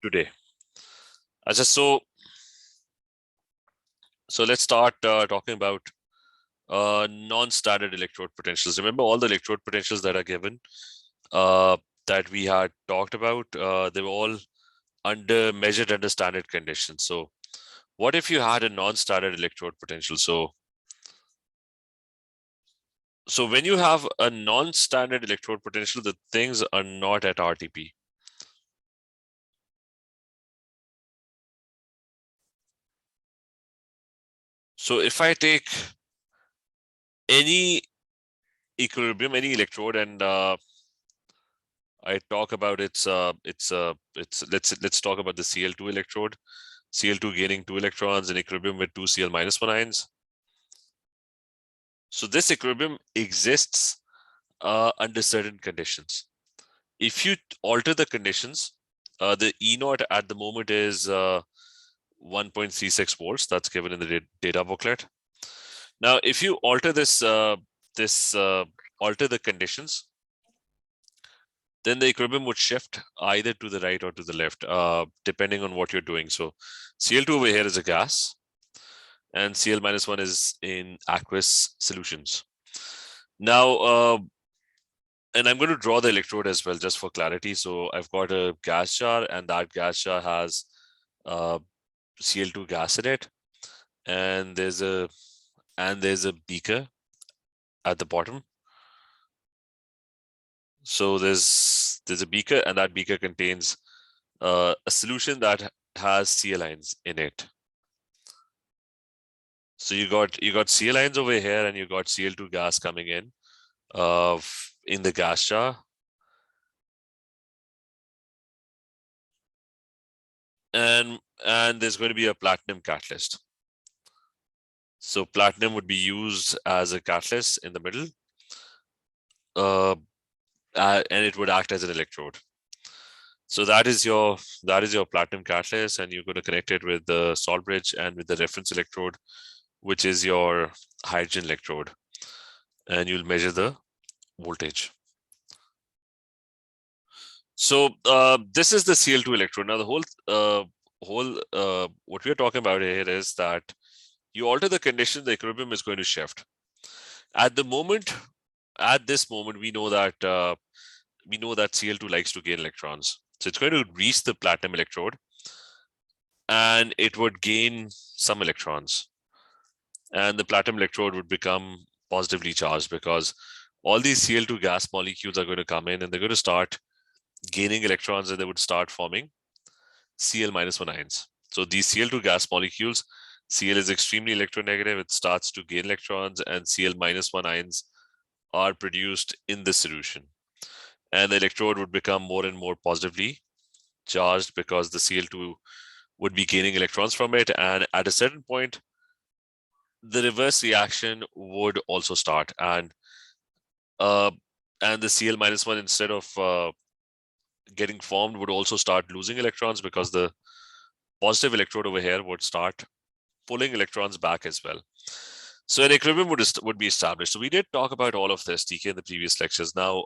today. So let's start talking about non-standard electrode potentials. Remember all the electrode potentials that are given that we had talked about, they were all measured under standard conditions. So what if you had a non-standard electrode potential? So when you have a non-standard electrode potential, the things are not at RTP. So if I take any equilibrium, any electrode, and I talk about let's talk about the Cl2 electrode, Cl2 gaining 2 electrons in equilibrium with 2 Cl minus 1 ions. So this equilibrium exists under certain conditions. If you alter the conditions, the E naught at the moment is 1.36 volts. That's given in the data booklet. Now, if you alter alter the conditions, then the equilibrium would shift either to the right or to the left, depending on what you're doing. So Cl2 over here is a gas, and Cl minus 1 is in aqueous solutions. Now, and I'm going to draw the electrode as well, just for clarity. So I've got a gas jar, and that gas jar has Cl2 gas in it, and there's a beaker at the bottom. So there's a beaker, and that beaker contains a solution that has Cl lines in it. So you got Cl lines over here, and you got Cl2 gas coming in the gas jar. And there's going to be a platinum catalyst. So platinum would be used as a catalyst in the middle, and it would act as an electrode. So that is your platinum catalyst, and you're going to connect it with the salt bridge and with the reference electrode, which is your hydrogen electrode, and you'll measure the voltage. So this is the Cl2 electrode. Now the whole what we are talking about here is that you alter the condition, the equilibrium is going to shift. At this moment, we know that Cl2 likes to gain electrons. So it's going to reach the platinum electrode, and it would gain some electrons. And the platinum electrode would become positively charged because all these Cl2 gas molecules are going to come in, and they're going to start gaining electrons, and they would start forming Cl minus 1 ions. So these Cl2 gas molecules, Cl is extremely electronegative. It starts to gain electrons, and Cl minus 1 ions are produced in the solution. And the electrode would become more and more positively charged because the Cl2 would be gaining electrons from it. And at a certain point, the reverse reaction would also start. And the Cl minus 1, instead of getting formed, would also start losing electrons because the positive electrode over here would start pulling electrons back as well. So an equilibrium would be established. So we did talk about all of this, TK, in the previous lectures. Now,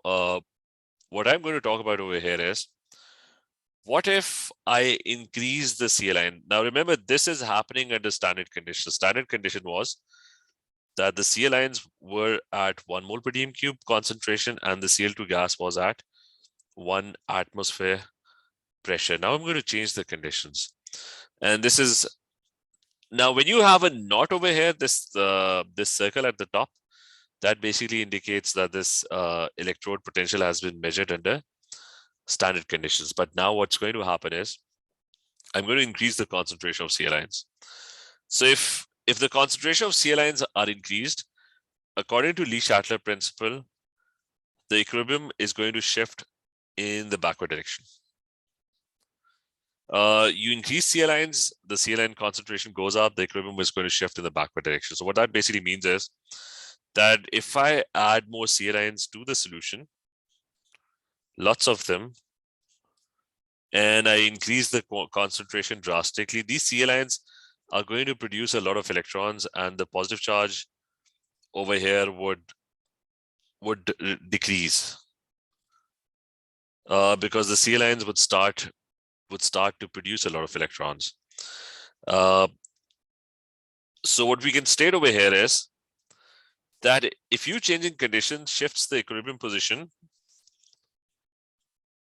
what I'm going to talk about over here is, what if I increase the Cl line? Now, remember, this is happening under standard condition. The standard condition was that the Cl lines were at 1 mole per dm cube concentration, and the Cl2 gas was at 1 atmosphere pressure. Now I'm going to change the conditions. And this is, now when you have a knot over here, this circle at the top, that basically indicates that this electrode potential has been measured under standard conditions. But now what's going to happen is, I'm going to increase the concentration of Cl lines. So if the concentration of Cl lines are increased, according to Lee-Shatler principle, the equilibrium is going to shift in the backward direction. You increase Cl lines, the Cl line concentration goes up, the equilibrium is going to shift in the backward direction. So what that basically means is that if I add more Cl lines to the solution, lots of them, and I increase the concentration drastically, these Cl lines are going to produce a lot of electrons, and the positive charge over here would decrease because the Cl lines would start would start to produce a lot of electrons. So what we can state over here is that if you changing condition shifts the equilibrium position,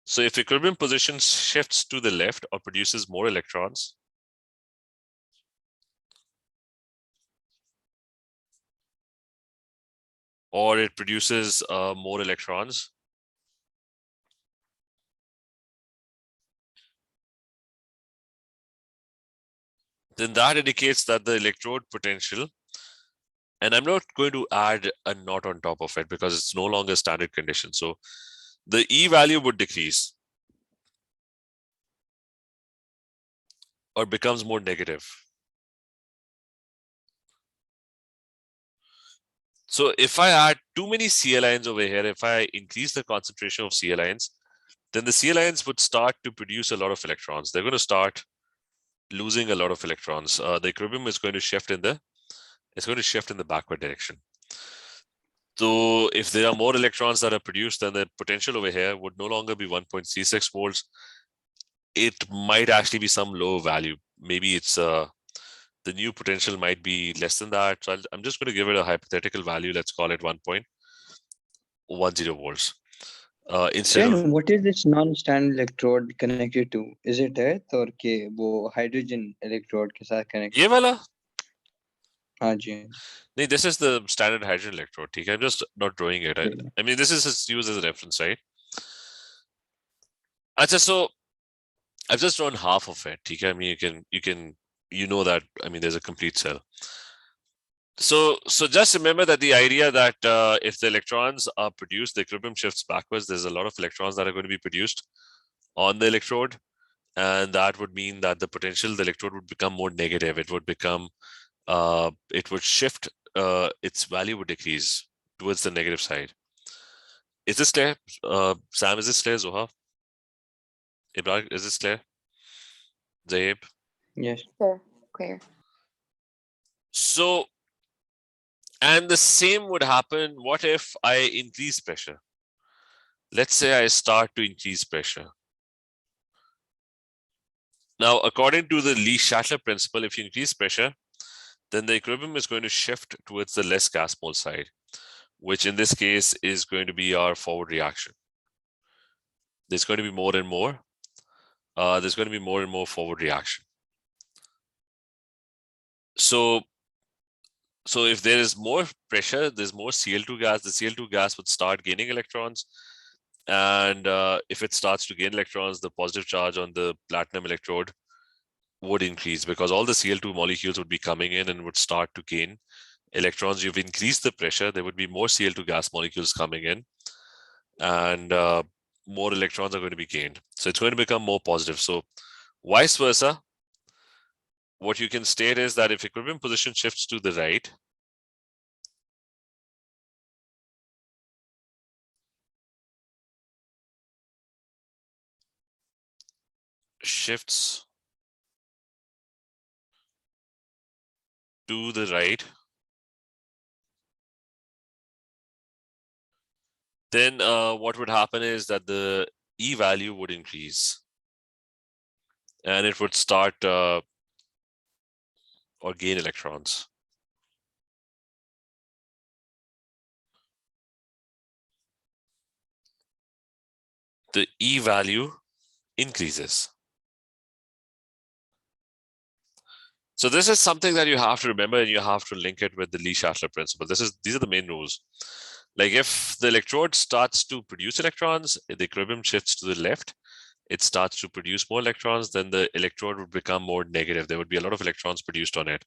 so if equilibrium position shifts to the left or produces more electrons, or it produces more electrons, then that indicates that the electrode potential, and I'm not going to add a knot on top of it because it's no longer standard condition. So the E value would decrease or becomes more negative. So if I add too many Cl ions over here, if I increase the concentration of Cl ions, then the Cl ions would start to produce a lot of electrons. They're going to start losing a lot of electrons. The equilibrium is going to shift in the backward direction. So if there are more electrons that are produced, then the potential over here would no longer be 1.36 volts. It might actually be some low value. Maybe it's the new potential might be less than that. So I'm just going to give it a hypothetical value. Let's call it 1.10 volts. Instead of what is this non-standard electrode connected to? Is it earth or के वो hydrogen electrode के साथ connected? ये वाला? हाँ जी. No, this is the standard hydrogen electrode. Okay? I'm just not drawing it. I mean, this is used as a reference, right? Achha, so I've just drawn half of it. Okay? I mean, you know that. I mean, there's a complete cell. So just remember that the idea that if the electrons are produced, the equilibrium shifts backwards. There's a lot of electrons that are going to be produced on the electrode, and that would mean that the potential, the electrode would become more negative. It would become, it would shift. Its value would decrease towards the negative side. Is this clear? Sam, is this clear? Zoha? Ibrahim, is this clear? Zaib? Yes. Clear. So, and the same would happen. What if I increase pressure? Let's say I start to increase pressure. Now, according to the Shuttle Principle, if you increase pressure, then the equilibrium is going to shift towards the less gas mole side, which in this case is going to be our forward reaction. There's going to be more and more. There's going to be more and more forward reaction. So if there is more pressure, there's more Cl2 gas. The Cl2 gas would start gaining electrons. And if it starts to gain electrons, the positive charge on the platinum electrode would increase because all the Cl2 molecules would be coming in and would start to gain electrons. You've increased the pressure, there would be more Cl2 gas molecules coming in, and more electrons are going to be gained. So it's going to become more positive. So vice versa, what you can state is that if equilibrium position shifts to the right, shifts to the right, then what would happen is that the E value would increase and it would start or gain electrons. The E value increases. So this is something that you have to remember, and you have to link it with the Shuttle Principle. These are the main rules. Like if the electrode starts to produce electrons, the equilibrium shifts to the left, it starts to produce more electrons, then the electrode would become more negative. There would be a lot of electrons produced on it.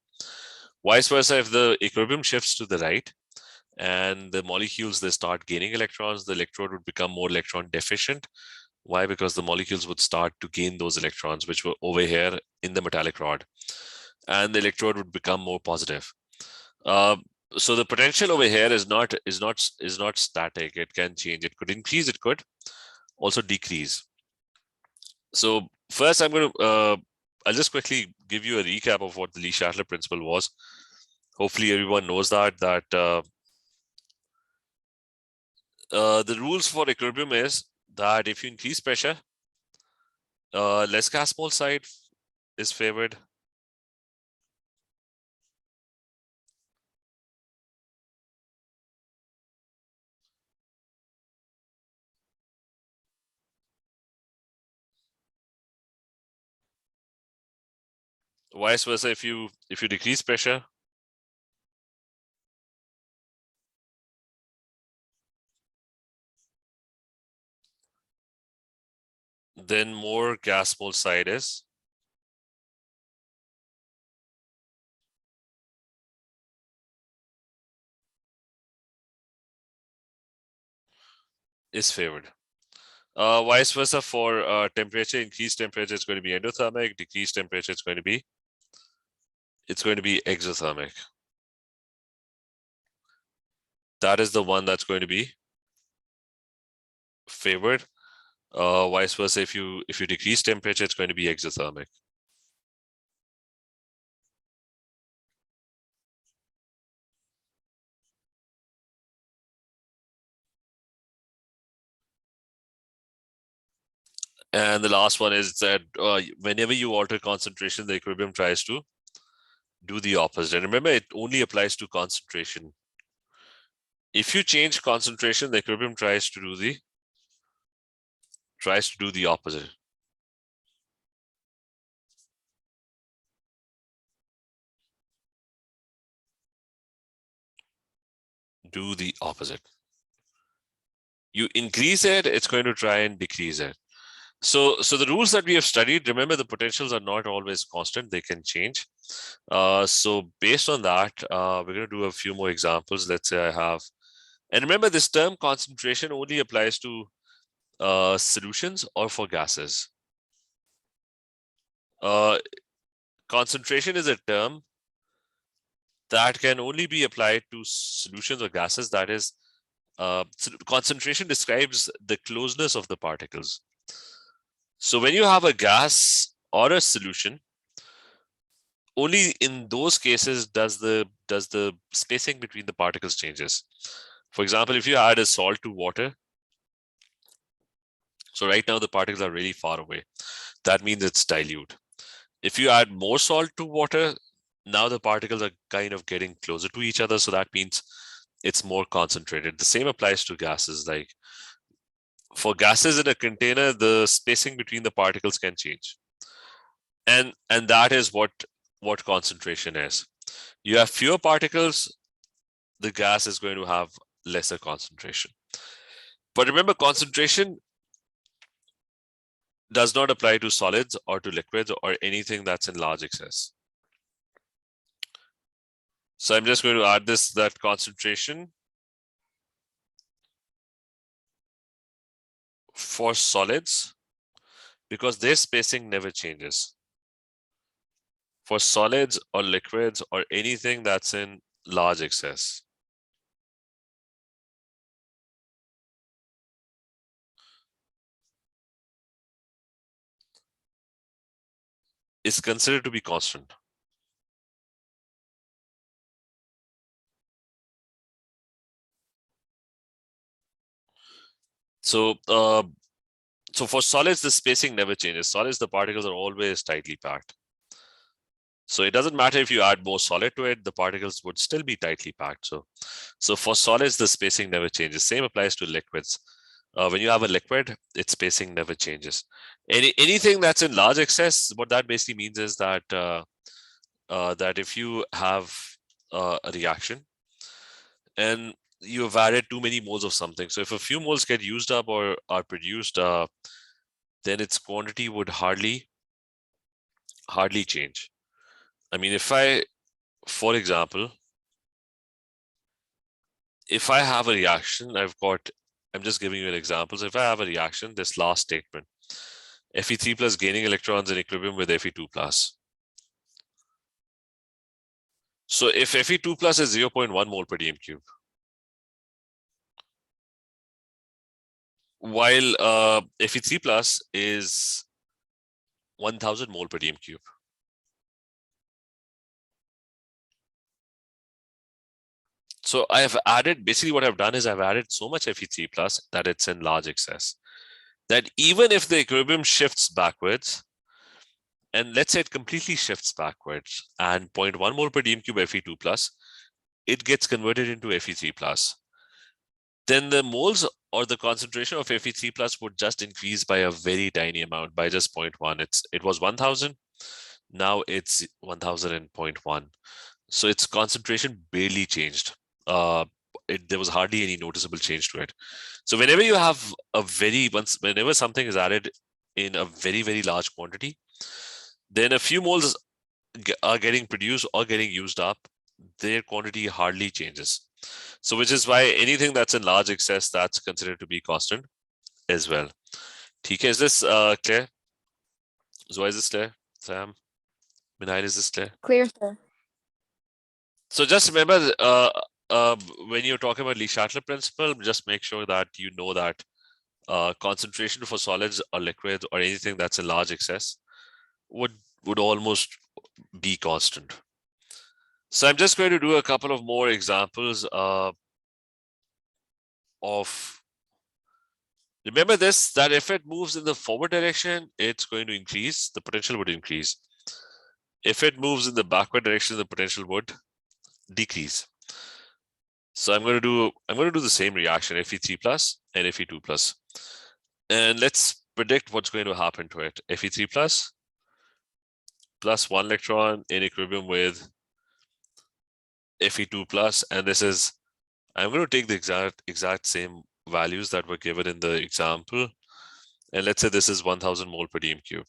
Vice versa, if the equilibrium shifts to the right and the molecules, they start gaining electrons, the electrode would become more electron deficient. Why? Because the molecules would start to gain those electrons, which were over here in the metallic rod, and the electrode would become more positive. So the potential over here is not static. It can change. It could increase. It could also decrease. So first, I'm going to I'll just quickly give you a recap of what the Shuttle Principle was. Hopefully, everyone knows that the rules for equilibrium is that if you increase pressure, Less gas mole side is favored. Vice versa, if you decrease pressure, then more gas mole side is favored. Vice versa for temperature, increased temperature is going to be endothermic, decreased temperature is going to be exothermic. That is the one that's going to be favored. Vice versa, if you decrease temperature, it's going to be exothermic. And the last one is that whenever you alter concentration, the equilibrium tries to do the opposite. And remember, it only applies to concentration. If you change concentration, the equilibrium tries to do the opposite. Do the opposite. You increase it, it's going to try and decrease it. So the rules that we have studied, remember the potentials are not always constant, they can change. So based on that, we're going to do a few more examples. Let's say I have, and remember this term concentration only applies to solutions or for gases. Concentration is a term that can only be applied to solutions or gases. That is, concentration describes the closeness of the particles. So when you have a gas or a solution, only in those cases does the spacing between the particles changes. For example, if you add a salt to water, so right now the particles are really far away. That means it's dilute. If you add more salt to water, now the particles are kind of getting closer to each other. So that means it's more concentrated. The same applies to gases. Like for gases in a container, the spacing between the particles can change. And that is what concentration is. You have fewer particles, the gas is going to have lesser concentration. But remember, concentration does not apply to solids or to liquids or anything that's in large excess. So I'm just going to add that concentration for solids, because their spacing never changes. For solids or liquids or anything that's in large excess. Is considered to be constant. So for solids, the spacing never changes. Solids, the particles are always tightly packed. So it doesn't matter if you add more solid to it, the particles would still be tightly packed. So for solids, the spacing never changes. Same applies to liquids. When you have a liquid, its spacing never changes. Anything that's in large excess, what that basically means is that that if you have a reaction and you have added too many moles of something, so if a few moles get used up or are produced, then its quantity would hardly change. I mean, for example, if I have a reaction, I'm just giving you an example. So if I have a reaction, this last statement, Fe3 plus gaining electrons in equilibrium with Fe2 plus. So if Fe2 plus is 0.1 mole per dm cube, while Fe3 plus is 1000 mole per dm cube. So I have added, basically what I've done is I've added so much Fe3 plus that it's in large excess. that even if the equilibrium shifts backwards, and let's say it completely shifts backwards, and 0.1 mole per dm cube Fe2 plus, it gets converted into Fe3 plus, then the moles or the concentration of Fe3 plus would just increase by a very tiny amount, by just 0.1. It was 1000, now it's 1000 and 0.1. So its concentration barely changed. There was hardly any noticeable change to it. So whenever you have whenever something is added in a very, very large quantity, then a few moles are getting produced or getting used up, their quantity hardly changes. So which is why anything that's in large excess, that's considered to be constant as well. ठीक है, is this clear? Zoe, is this clear? Sam, Minail, is this clear? Clear, sir. So just remember, when you're talking about Shuttle Principle, just make sure that you know that concentration for solids or liquids or anything that's in large excess would almost be constant. So I'm just going to do a couple of more examples of, remember this, that if it moves in the forward direction, it's going to increase, the potential would increase. If it moves in the backward direction, the potential would decrease. So I'm going to do the same reaction, Fe3 plus and Fe2 plus. And let's predict what's going to happen to it. Fe3 plus 1 electron in equilibrium with Fe2 plus, and this is, I'm going to take the exact same values that were given in the example, and let's say this is 1000 mole per dm cube.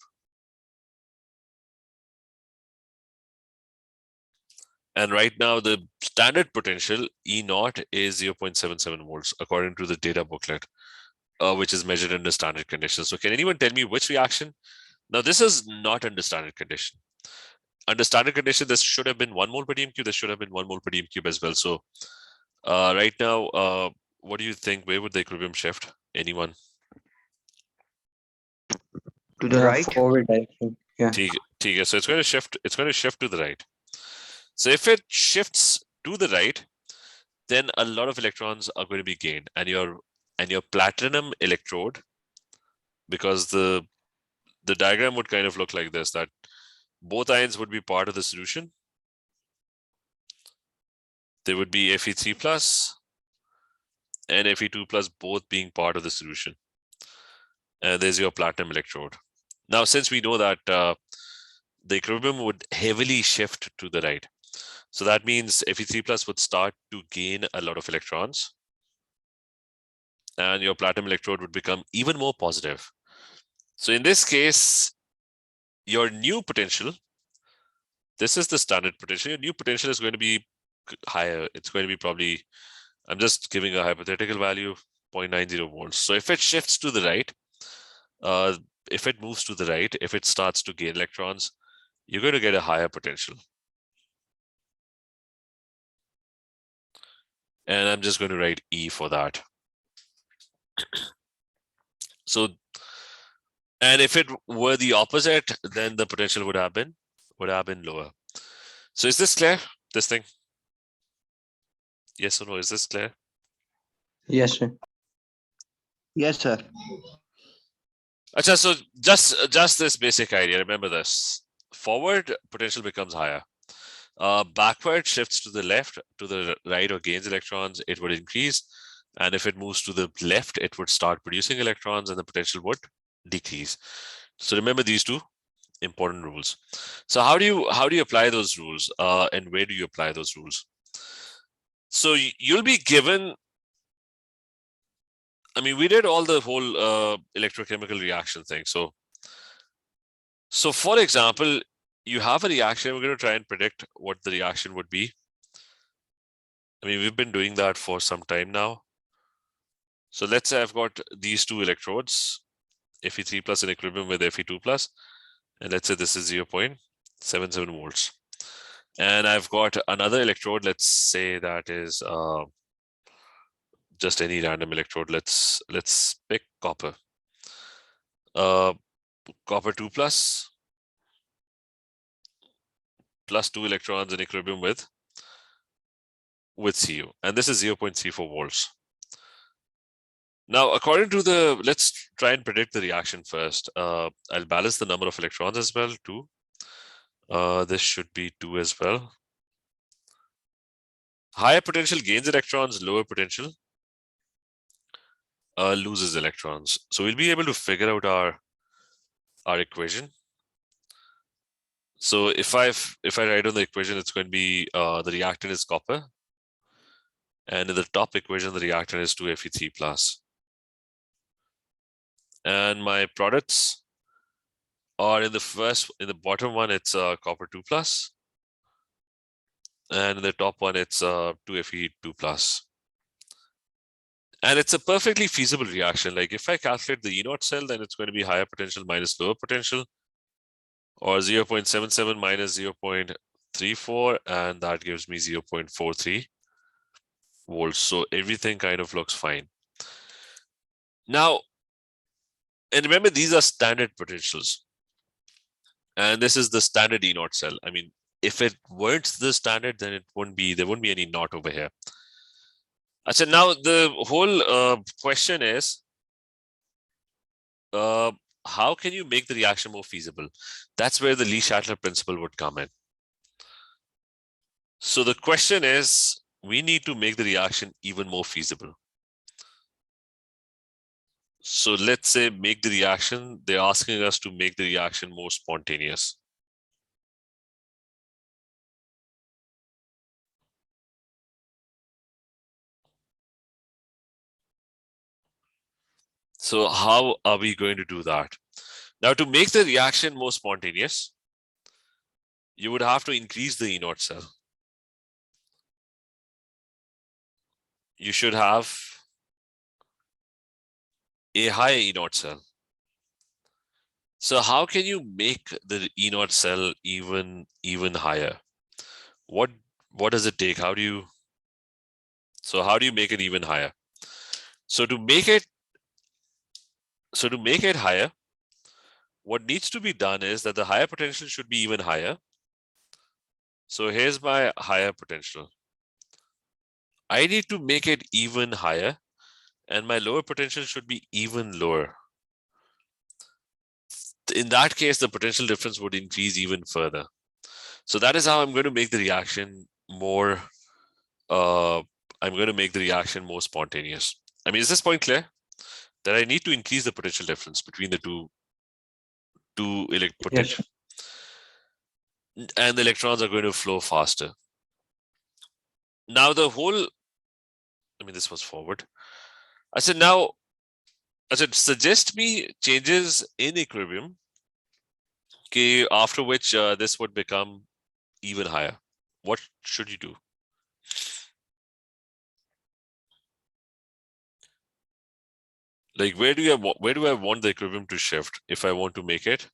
And right now the standard potential E naught is 0.77 volts according to the data booklet, which is measured under standard conditions. So can anyone tell me which reaction? Now this is not under standard condition. Under standard condition, this should have been 1 mole per dm cube. This should have been 1 mole per dm cube as well. So right now, what do you think? Where would the equilibrium shift? Anyone? To the right. Forward direction. Yeah. So it's going to shift. It's going to shift to the right. So if it shifts to the right, then a lot of electrons are going to be gained, and your platinum electrode, because the diagram would kind of look like this, that both ions would be part of the solution. There would be Fe3 plus and Fe2 plus both being part of the solution. And there's your platinum electrode. Now, since we know that the equilibrium would heavily shift to the right, so that means Fe3 plus would start to gain a lot of electrons, and your platinum electrode would become even more positive. So in this case, your new potential, this is the standard potential, your new potential is going to be higher. It's going to be probably, I'm just giving a hypothetical value, 0.90 volts. So if it shifts to the right, if it moves to the right, if it starts to gain electrons, you're going to get a higher potential. And I'm just going to write E for that. So, and if it were the opposite, then the potential would have been lower. So is this clear? This thing? Yes or no? Is this clear? Yes, sir. Yes, sir. Achha, so just this basic idea. Remember this. Forward, potential becomes higher. Backward shifts to the left, to the right, or gains electrons, it would increase. And if it moves to the left, it would start producing electrons and the potential would decrease. So remember these two important rules. So how do you apply those rules, and where do you apply those rules? So you'll be given, I mean, we did all the whole electrochemical reaction thing. So for example, you have a reaction, we're going to try and predict what the reaction would be. I mean, we've been doing that for some time now. So let's say I've got these two electrodes, Fe3 plus in equilibrium with Fe2 plus, and let's say this is 0.77 volts. And I've got another electrode, let's say that is just any random electrode. Let's pick copper. Copper 2 plus 2 electrons in equilibrium with Cu, and this is 0.34 volts. Now, according to let's try and predict the reaction first. I'll balance the number of electrons as well, 2. This should be 2 as well. Higher potential gains electrons, lower potential loses electrons. So we'll be able to figure out our equation. So if I write on the equation, it's going to be the reactant is copper, and in the top equation, the reactant is 2Fe3 plus. And my products are in the bottom one, it's copper 2 plus, and in the top one, it's 2Fe2 plus. And it's a perfectly feasible reaction. Like if I calculate the E0 cell, then it's going to be higher potential minus lower potential, or 0.77 minus 0.34, and that gives me 0.43 volts. So everything kind of looks fine. Now, and remember, these are standard potentials. And this is the standard E0 cell. I mean, if it weren't the standard, then there wouldn't be any knot over here. So now the whole question is, how can you make the reaction more feasible? That's where the Shuttle principle would come in. So the question is, we need to make the reaction even more feasible. So let's say make the reaction, they're asking us to make the reaction more spontaneous. So how are we going to do that? Now, to make the reaction more spontaneous, you would have to increase the E0 cell. You should have a higher E0 cell. So how can you make the E0 cell even higher? What does it take? How do you make it even higher? So to make it higher, what needs to be done is that the higher potential should be even higher. So here's my higher potential. I need to make it even higher, and my lower potential should be even lower. In that case, the potential difference would increase even further. So that is how I'm going to make the reaction more, more spontaneous. I mean, is this point clear? That I need to increase the potential difference between the two potential. Yes. And the electrons are going to flow faster. Now this was forward. I said, suggest me changes in equilibrium, okay, after which this would become even higher. What should you do? Like, where do I want the equilibrium to shift if I want to make it?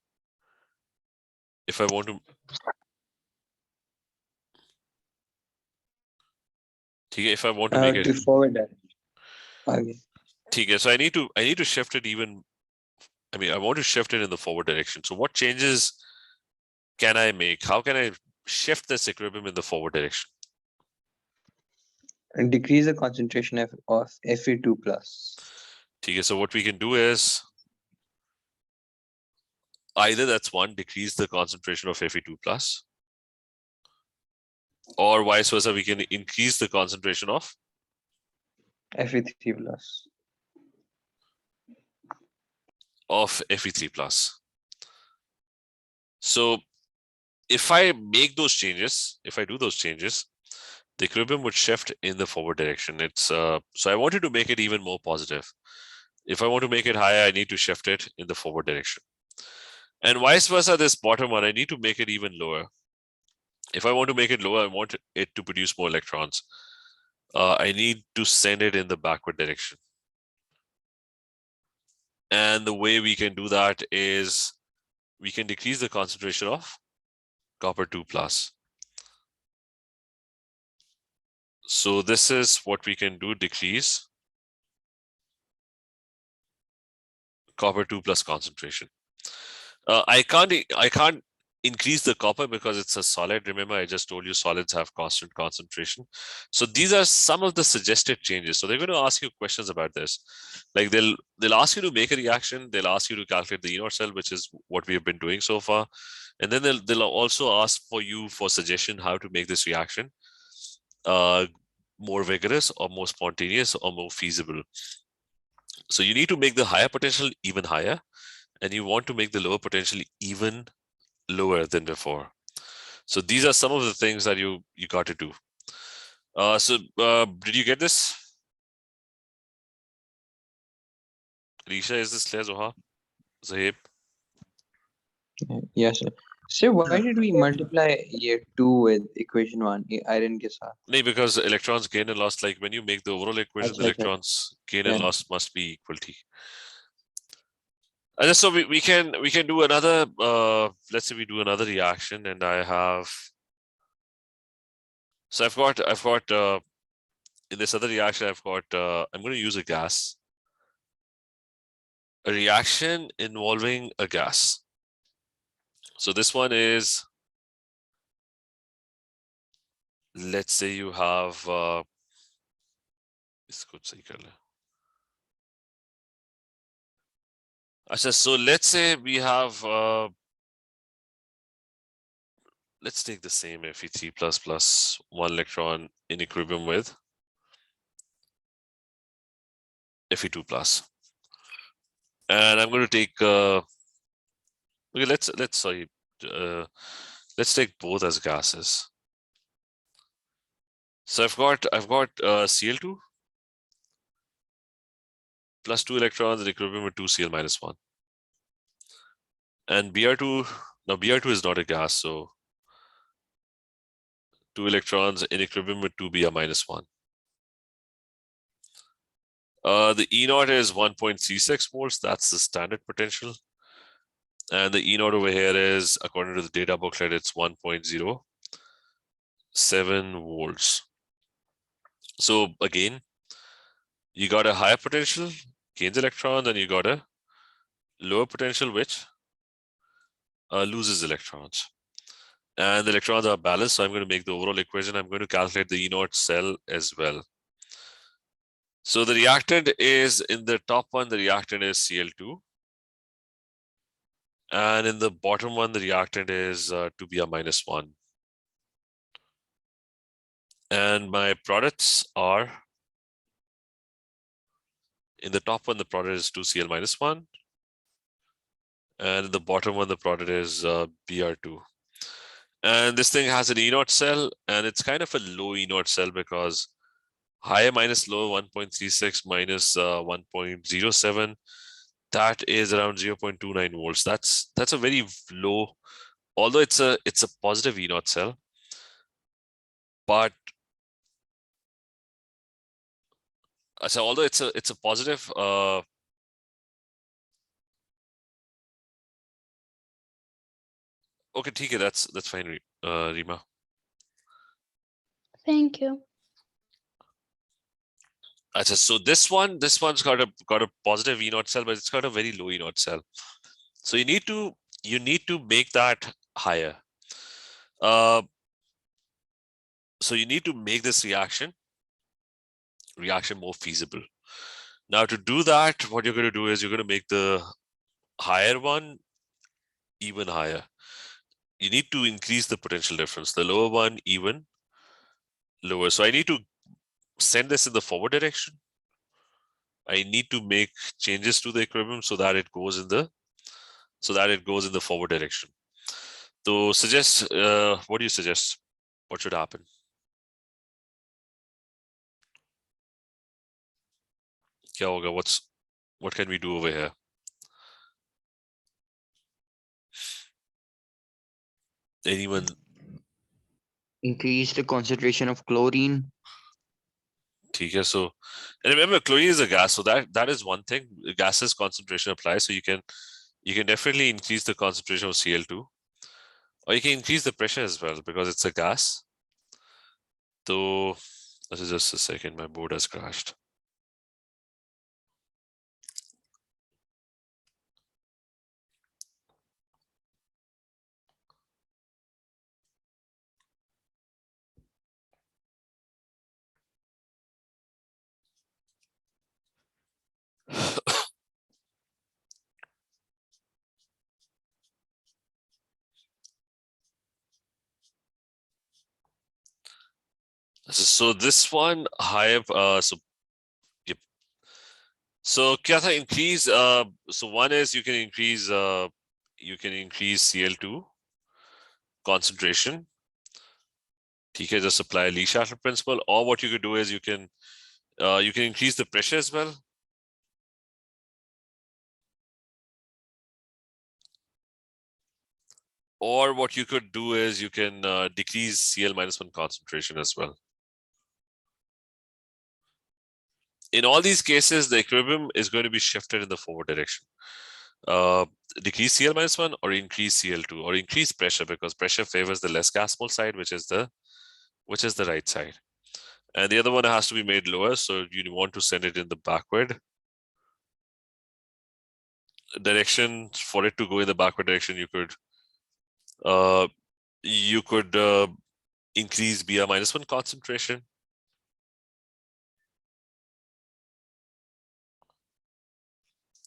If I want to, make it forward direction. Okay, so I need to shift it even. I mean, I want to shift it in the forward direction. So what changes can I make? How can I shift this equilibrium in the forward direction? And decrease the concentration of Fe2 plus. Okay, so what we can do is either that's one, decrease the concentration of Fe2 plus, or vice versa, we can increase the concentration of Fe3 plus. Of Fe3 plus. So if I make those changes, if I do those changes, the equilibrium would shift in the forward direction. It's so I wanted to make it even more positive. If I want to make it higher, I need to shift it in the forward direction. And vice versa, this bottom one, I need to make it even lower. If I want to make it lower, I want it to produce more electrons. I need to send it in the backward direction. And the way we can do that is we can decrease the concentration of copper 2 plus. So this is what we can do, decrease copper 2 plus concentration. I can't increase the copper because it's a solid. Remember, I just told you solids have constant concentration. So these are some of the suggested changes. So they're going to ask you questions about this. Like they'll ask you to make a reaction. They'll ask you to calculate the E0 cell, which is what we have been doing so far. And then they'll also ask for you for suggestion how to make this reaction more vigorous or more spontaneous or more feasible. So you need to make the higher potential even higher, and you want to make the lower potential even lower than before. So these are some of the things that you got to do. Did you get this? Risha, is this clear? Zoha? Zahib? Yes, sir. So why did we multiply year 2 with equation 1 iron ke saath? No, because electrons gain and loss, like when you make the overall equation, the Acha, acha. electrons gain and Yeah. loss must be equal to. And so we can do another, let's say we do another reaction, and I have, so I've got in this other reaction, I've got, I'm going to use a gas, a reaction involving a gas. So this one is, let's say you have, so let's say we have, let's take the same Fe3 plus 1 electron in equilibrium with Fe2 plus. And I'm going to take, okay, let's take both as gases. So I've got Cl2 plus 2 electrons in equilibrium with 2Cl minus 1. And Br2, now Br2 is not a gas, so 2 electrons in equilibrium with 2 Br minus 1. The E0 is 1.36 volts. That's the standard potential. And the E0 over here is, according to the data booklet, it's 1.07 volts. So again, you got a higher potential, gains electrons, and you got a lower potential, which loses electrons. And the electrons are balanced, so I'm going to make the overall equation. I'm going to calculate the E0 cell as well. So the reactant is, in the top one, the reactant is Cl2. And in the bottom one, the reactant is 2Br minus 1. And my products are, in the top one, the product is 2Cl minus 1. And in the bottom one, the product is Br2. And this thing has an E0 cell, and it's kind of a low E0 cell because higher minus low 1.36 minus 1.07, that is around 0.29 volts. That's a very low, although it's a positive E0 cell, but so although it's a positive, okay, TK, that's fine, Rima. Thank you. So this one's got a positive E0 cell, but it's got a very low E0 cell. So you need to make that higher. So you need to make this reaction more feasible. Now to do that, what you're going to do is you're going to make the higher one even higher. You need to increase the potential difference, the lower one even lower. So I need to send this in the forward direction. I need to make changes to the equilibrium so that it goes in the forward direction. So suggest, what do you suggest? What should happen? Kya hoga? What can we do over here? Anyone? Increase the concentration of chlorine. Okay, so, and remember, chlorine is a gas, so that is one thing. Gases concentration applies, so you can definitely increase the concentration of Cl2, or you can increase the pressure as well because it's a gas. So, this is just a second. My board has crashed. So this one higher. Yep. So क्या था increase? So one is you can increase Cl2 concentration. ठीक है, just apply Lee Shuttle principle. Or what you could do is you can increase the pressure as well. Or what you could do is you can decrease Cl-1 concentration as well. In all these cases, the equilibrium is going to be shifted in the forward direction. Decrease Cl-1 or increase Cl2 or increase pressure, because pressure favors the less gas mole side, which is the right side. And the other one has to be made lower, so you want to send it in the backward direction. For it to go in the backward direction, you could increase Br-1 concentration.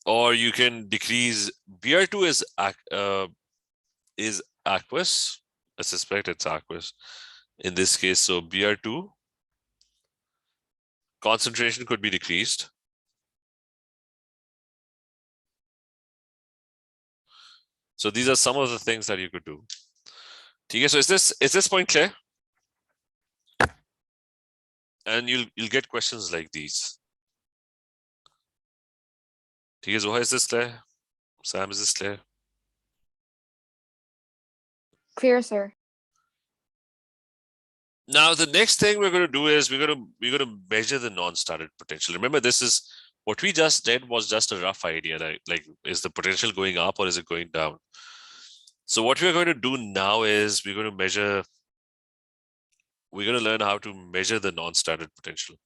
Or you can decrease Br2 is aqueous. I suspect it's aqueous in this case. So Br2 concentration could be decreased. So these are some of the things that you could do. Okay, so is this point clear? And you'll get questions like these. Okay, Zoha, is this clear? Sam, is this clear? Clear, sir. Now the next thing we're going to do is we're going to measure the non-standard potential. Remember, this is what we just did was just a rough idea. Like is the potential going up or is it going down? So what we're going to do now is we're going to learn how to measure the non-standard potential.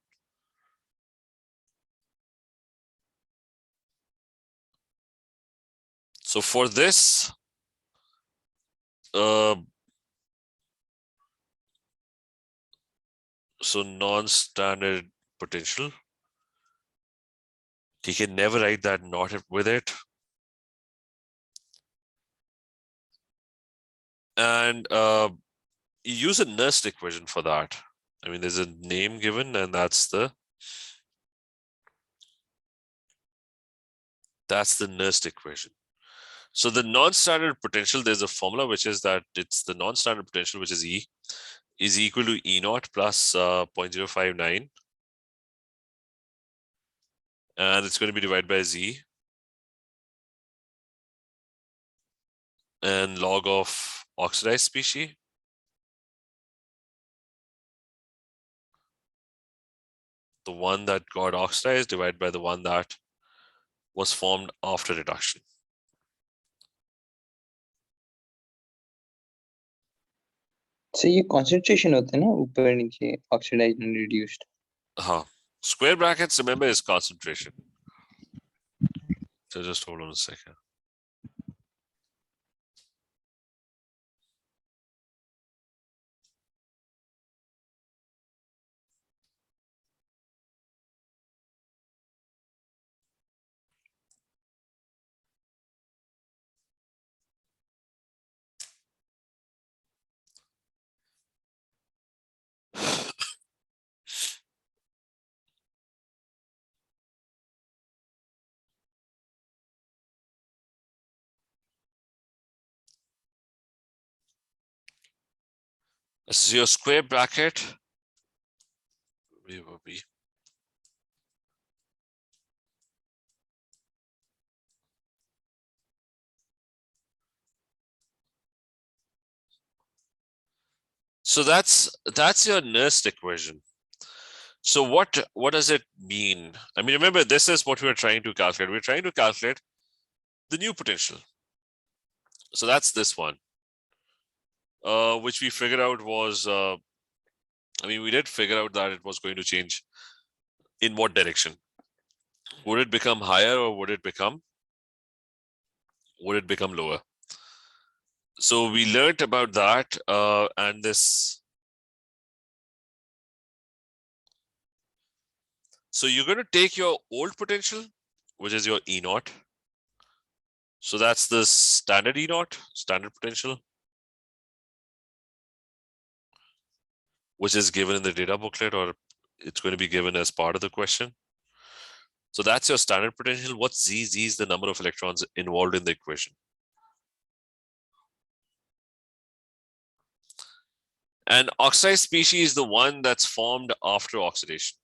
So for this, so non-standard potential, you can never write that not with it. And you use a Nernst equation for that. I mean, there's a name given, and that's the Nernst equation. So the non-standard potential, there's a formula which is that it's the non-standard potential, which is E, is equal to E naught plus 0.059. And it's going to be divided by Z. And log of oxidized species. The one that got oxidized divided by the one that was formed after reduction. So ये concentration होता है ना ऊपर नीचे oxidized and reduced. Square brackets, remember, is concentration. So just hold on a second. This is your square bracket. Where will be? So that's your Nernst equation. So what does it mean? I mean, remember, this is what we're trying to calculate. We're trying to calculate the new potential. So that's this one, which we figured out was, I mean, we did figure out that it was going to change in what direction. Would it become higher or would it become lower? So we learned about that, and this. So you're going to take your old potential, which is your E naught. So that's the standard E naught, standard potential, which is given in the data booklet, or it's going to be given as part of the question. So that's your standard potential. What's Z? Z is the number of electrons involved in the equation. And oxidized species is the one that's formed after oxidation.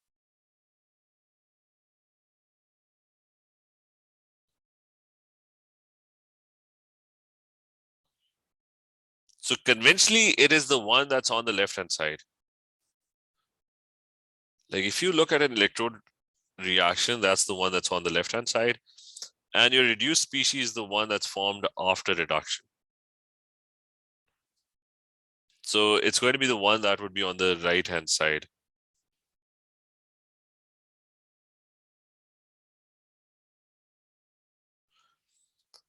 So conventionally, it is the one that's on the left-hand side. Like if you look at an electrode reaction, that's the one that's on the left-hand side. And your reduced species is the one that's formed after reduction. So it's going to be the one that would be on the right-hand side.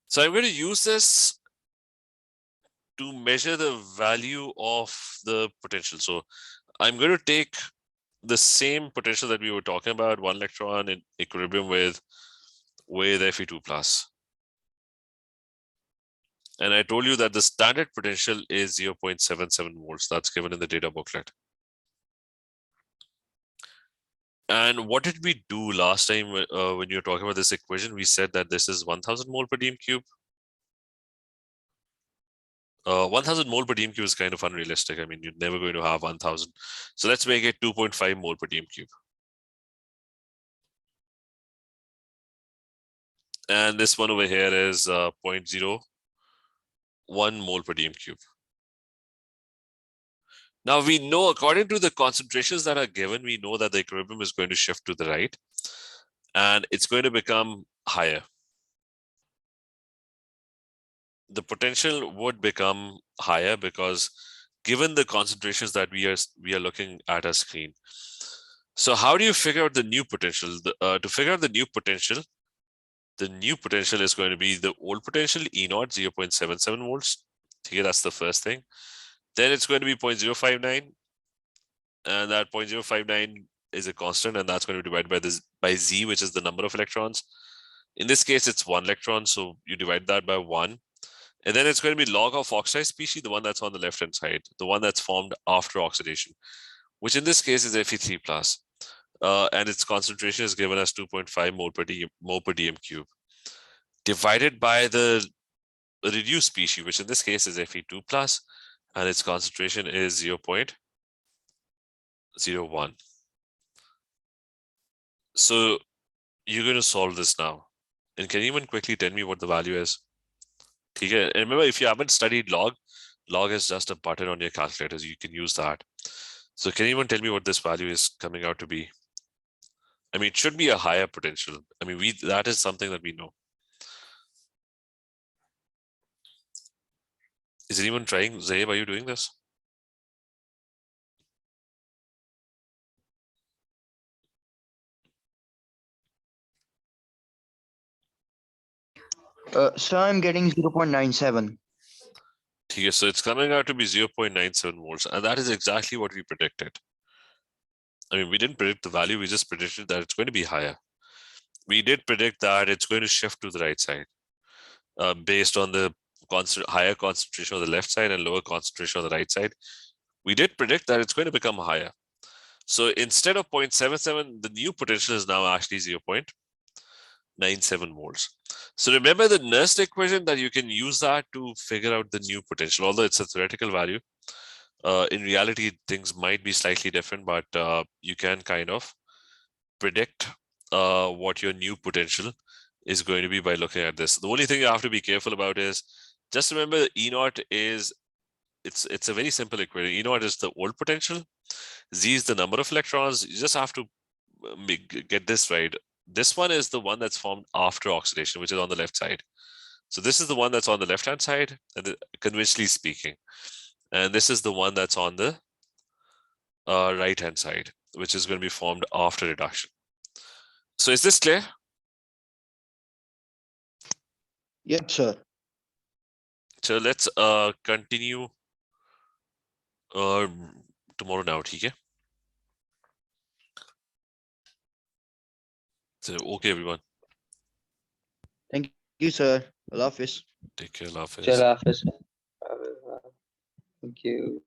So I'm going to use this to measure the value of the potential. So I'm going to take the same potential that we were talking about, 1 electron in equilibrium with Fe2 plus. And I told you that the standard potential is 0.77 volts. That's given in the data booklet. And what did we do last time when you were talking about this equation? We said that this is 1000 mole per dm cube. 1000 mole per dm cube is kind of unrealistic. I mean, you're never going to have 1000. So let's make it 2.5 mole per dm cube. And this one over here is 0.01 mole per dm cube. Now we know, according to the concentrations that are given, we know that the equilibrium is going to shift to the right and it's going to become higher. The potential would become higher because given the concentrations that we are looking at our screen. So how do you figure out the new potential? To figure out the new potential is going to be the old potential, E naught, 0.77 volts. Okay, that's the first thing. Then it's going to be 0.059. And that 0.059 is a constant, and that's going to be divided by Z, which is the number of electrons. In this case, it's 1 electron, so you divide that by 1. And then it's going to be log of oxidized species, the one that's on the left-hand side, the one that's formed after oxidation, which in this case is Fe3 plus. And its concentration is given as 2.5 mole per dm cube, divided by the reduced species, which in this case is Fe2 plus, and its concentration is 0.01. So you're going to solve this now. And can anyone quickly tell me what the value is? Okay, and remember, if you haven't studied log is just a button on your calculator, so you can use that. So can anyone tell me what this value is coming out to be? I mean, it should be a higher potential. I mean, that is something that we know. Is anyone trying? Zaib, are you doing this? So I'm getting 0.97. Okay, so it's coming out to be 0.97 volts, and that is exactly what we predicted. I mean, we didn't predict the value, we just predicted that it's going to be higher. We did predict that it's going to shift to the right side based on the higher concentration on the left side and lower concentration on the right side. We did predict that it's going to become higher. So instead of 0.77, the new potential is now actually 0.97 volts. So remember the Nernst equation, that you can use that to figure out the new potential, although it's a theoretical value. In reality, things might be slightly different, but you can kind of predict what your new potential is going to be by looking at this. The only thing you have to be careful about is just remember E naught is, it's a very simple equation. E naught is the old potential. Z is the number of electrons. You just have to get this right. This one is the one that's formed after oxidation, which is on the left side. So this is the one that's on the left-hand side, and conventionally speaking. And this is the one that's on the right-hand side, which is going to be formed after reduction. So is this clear? Yes, sir. So let's continue tomorrow now, okay? So, okay, everyone. Thank you, sir. Allah Hafiz. Take care, Allah Hafiz. Chalo, Hafiz. Thank you.